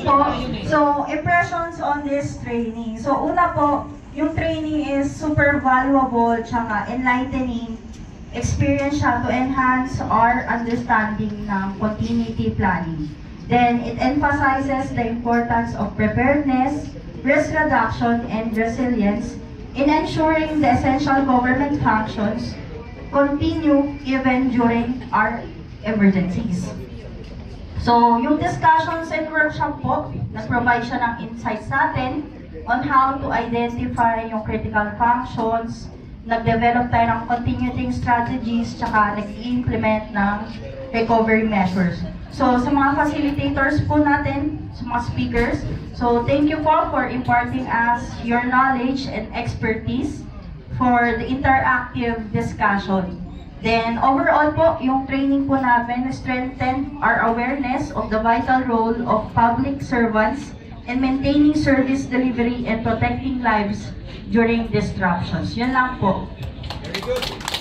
po. So, impressions on this training. So, una po, yung training is super valuable tsaka enlightening experience siya to enhance our understanding ng continuity planning. Then, it emphasizes the importance of preparedness, risk reduction, and resilience in ensuring the essential government functions continue even during our emergencies. So, yung discussions and workshop po, nag-provide siya ng insights sa atin on how to identify yung critical functions, nag-develop tayo ng continuing strategies, tsaka nag-implement ng recovery measures. So, sa mga facilitators po natin, sa mga speakers, so thank you po for imparting us your knowledge and expertise for the interactive discussion. Then, overall po, yung training po namin strengthen our awareness of the vital role of public servants in maintaining service delivery and protecting lives during disruptions. Yun lang po. Very good.